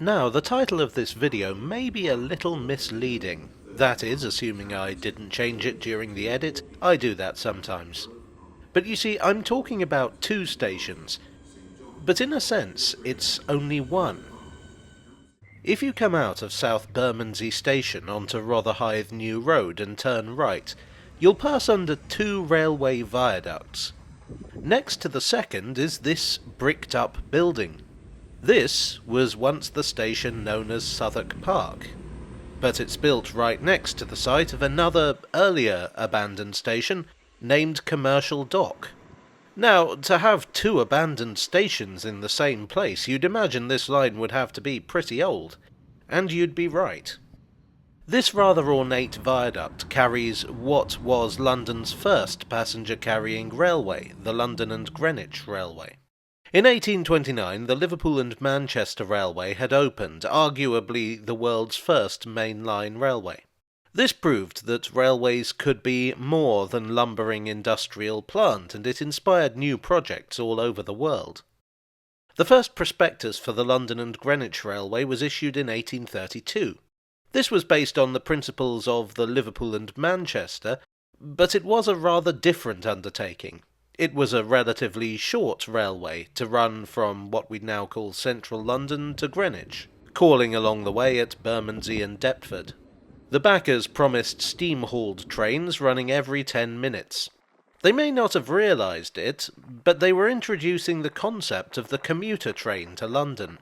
Now, the title of this video may be a little misleading. That is, assuming I didn't change it during the edit. I do that sometimes. But you see, I'm talking about two stations. But in a sense, it's only one. If you come out of South Bermondsey Station onto Rotherhithe New Road and turn right, you'll pass under two railway viaducts. Next to the second is this bricked-up building. This was once the station known as Southwark Park, but it's built right next to the site of another, earlier abandoned station named Commercial Dock. Now, to have two abandoned stations in the same place, you'd imagine this line would have to be pretty old. And you'd be right. This rather ornate viaduct carries what was London's first passenger-carrying railway, the London and Greenwich Railway. In 1829, the Liverpool and Manchester Railway had opened, arguably the world's first main-line railway. This proved that railways could be more than lumbering industrial plant, and it inspired new projects all over the world. The first prospectus for the London and Greenwich Railway was issued in 1832. This was based on the principles of the Liverpool and Manchester, but it was a rather different undertaking. It was a relatively short railway to run from what we now call central London to Greenwich, calling along the way at Bermondsey and Deptford. The backers promised steam-hauled trains running every 10 minutes. They may not have realised it, but they were introducing the concept of the commuter train to London.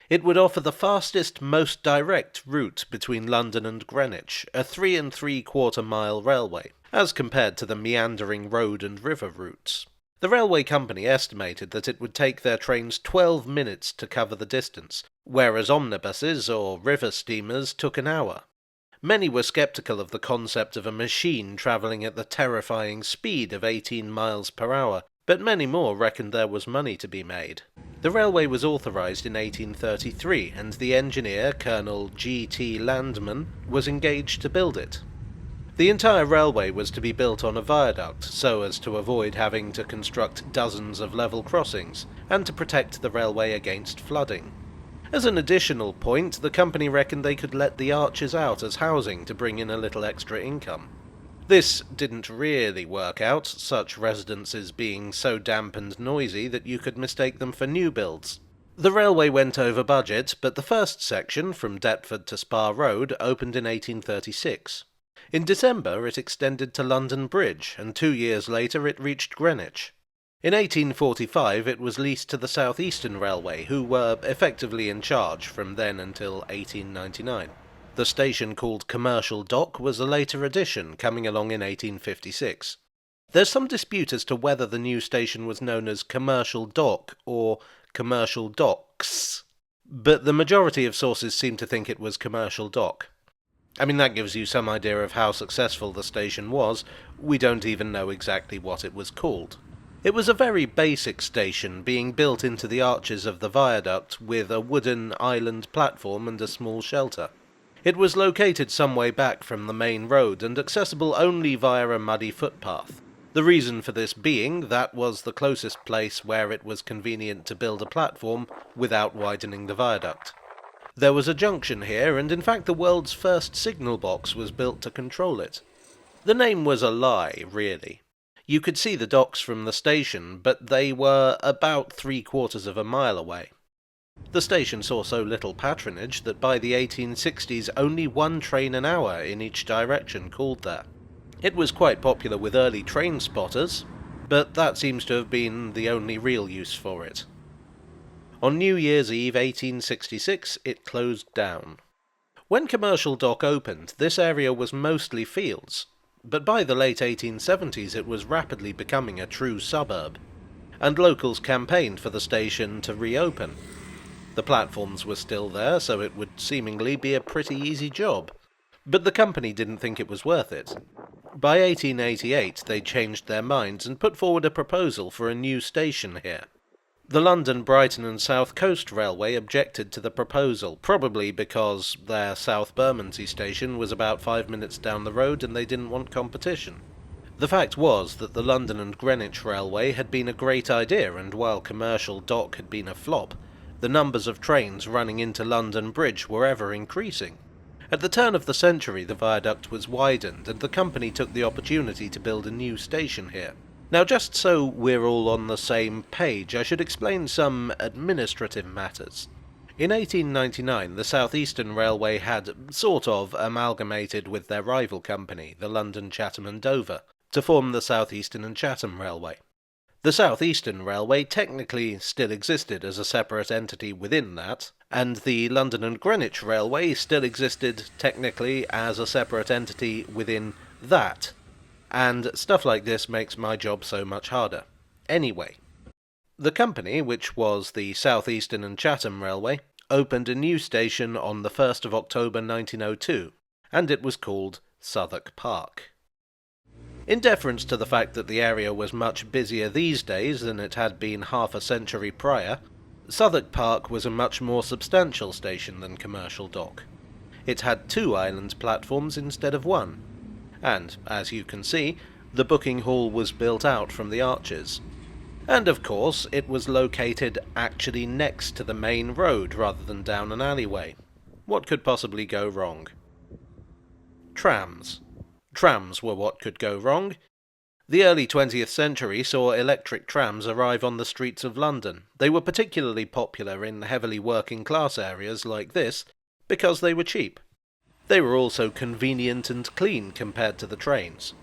It would offer the fastest, most direct route between London and Greenwich, a 3 3/4 mile railway, as compared to the meandering road and river routes. The railway company estimated that it would take their trains 12 minutes to cover the distance, whereas omnibuses or river steamers took an hour. Many were sceptical of the concept of a machine travelling at the terrifying speed of 18 miles per hour, but many more reckoned there was money to be made. The railway was authorised in 1833, and the engineer, Colonel G.T. Landman, was engaged to build it. The entire railway was to be built on a viaduct, so as to avoid having to construct dozens of level crossings, and to protect the railway against flooding. As an additional point, the company reckoned they could let the arches out as housing to bring in a little extra income. This didn't really work out, such residences being so damp and noisy that you could mistake them for new builds. The railway went over budget, but the first section, from Deptford to Spa Road, opened in 1836. In December it extended to London Bridge, and 2 years later it reached Greenwich. In 1845 it was leased to the South Eastern Railway, who were effectively in charge from then until 1899. The station called Commercial Dock was a later addition, coming along in 1856. There's some dispute as to whether the new station was known as Commercial Dock or Commercial Docks, but the majority of sources seem to think it was Commercial Dock. I mean, that gives you some idea of how successful the station was. We don't even know exactly what it was called. It was a very basic station, being built into the arches of the viaduct with a wooden island platform and a small shelter. It was located some way back from the main road and accessible only via a muddy footpath. The reason for this being that was the closest place where it was convenient to build a platform without widening the viaduct. There was a junction here, and in fact the world's first signal box was built to control it. The name was a lie, really. You could see the docks from the station, but they were about 3/4 of a mile away. The station saw so little patronage that by the 1860s only one train an hour in each direction called there. It was quite popular with early train spotters, but that seems to have been the only real use for it. On New Year's Eve 1866 it closed down. When Commercial Dock opened, this area was mostly fields, but by the late 1870s it was rapidly becoming a true suburb, and locals campaigned for the station to reopen. The platforms were still there, so it would seemingly be a pretty easy job. But the company didn't think it was worth it. By 1888 they changed their minds and put forward a proposal for a new station here. The London, Brighton and South Coast Railway objected to the proposal, probably because their South Bermondsey station was about 5 minutes down the road and they didn't want competition. The fact was that the London and Greenwich Railway had been a great idea, and while Commercial Dock had been a flop, The numbers of trains running into London Bridge were ever increasing. At the turn of the century, the viaduct was widened, and the company took the opportunity to build a new station here. Now, just so we're all on the same page, I should explain some administrative matters. In 1899, the South Eastern Railway had sort of amalgamated with their rival company, the London, Chatham and Dover, to form the South Eastern and Chatham Railway. The South Eastern Railway technically still existed as a separate entity within that, and the London and Greenwich Railway still existed technically as a separate entity within that. And stuff like this makes my job so much harder. Anyway, the company, which was the South Eastern and Chatham Railway, opened a new station on the 1st of October 1902, and it was called Southwark Park. In deference to the fact that the area was much busier these days than it had been half a century prior, Southwark Park was a much more substantial station than Commercial Dock. It had 2 island platforms instead of 1, and, as you can see, the booking hall was built out from the arches. And of course, it was located actually next to the main road rather than down an alleyway. What could possibly go wrong? Trams. Trams were what could go wrong. The early 20th century saw electric trams arrive on the streets of London. They were particularly popular in heavily working-class areas like this because they were cheap. They were also convenient and clean compared to the trains.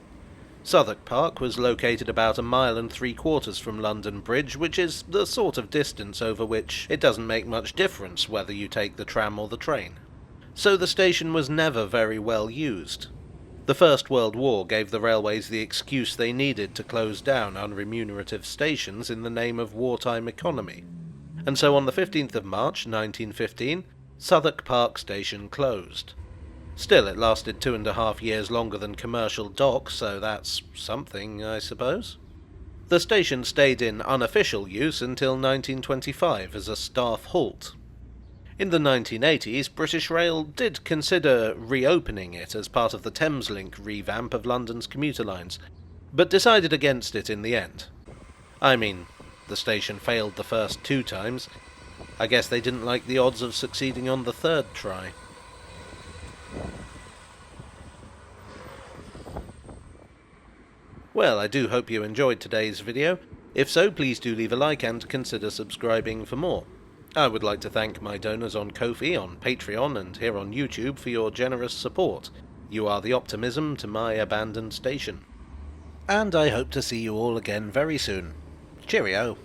Southwark Park was located about 1.75 miles from London Bridge, which is the sort of distance over which it doesn't make much difference whether you take the tram or the train. So the station was never very well used. The First World War gave the railways the excuse they needed to close down unremunerative stations in the name of wartime economy. And so on the 15th of March 1915, Southwark Park Station closed. Still, it lasted 2.5 years longer than Commercial Dock, so that's something, I suppose. The station stayed in unofficial use until 1925 as a staff halt. In the 1980s, British Rail did consider reopening it as part of the Thameslink revamp of London's commuter lines, but decided against it in the end. I mean, the station failed the first 2 times. I guess they didn't like the odds of succeeding on the 3rd try. Well, I do hope you enjoyed today's video. If so, please do leave a like and consider subscribing for more. I would like to thank my donors on Ko-fi, on Patreon, and here on YouTube for your generous support. You are the optimism to my abandoned station. And I hope to see you all again very soon. Cheerio.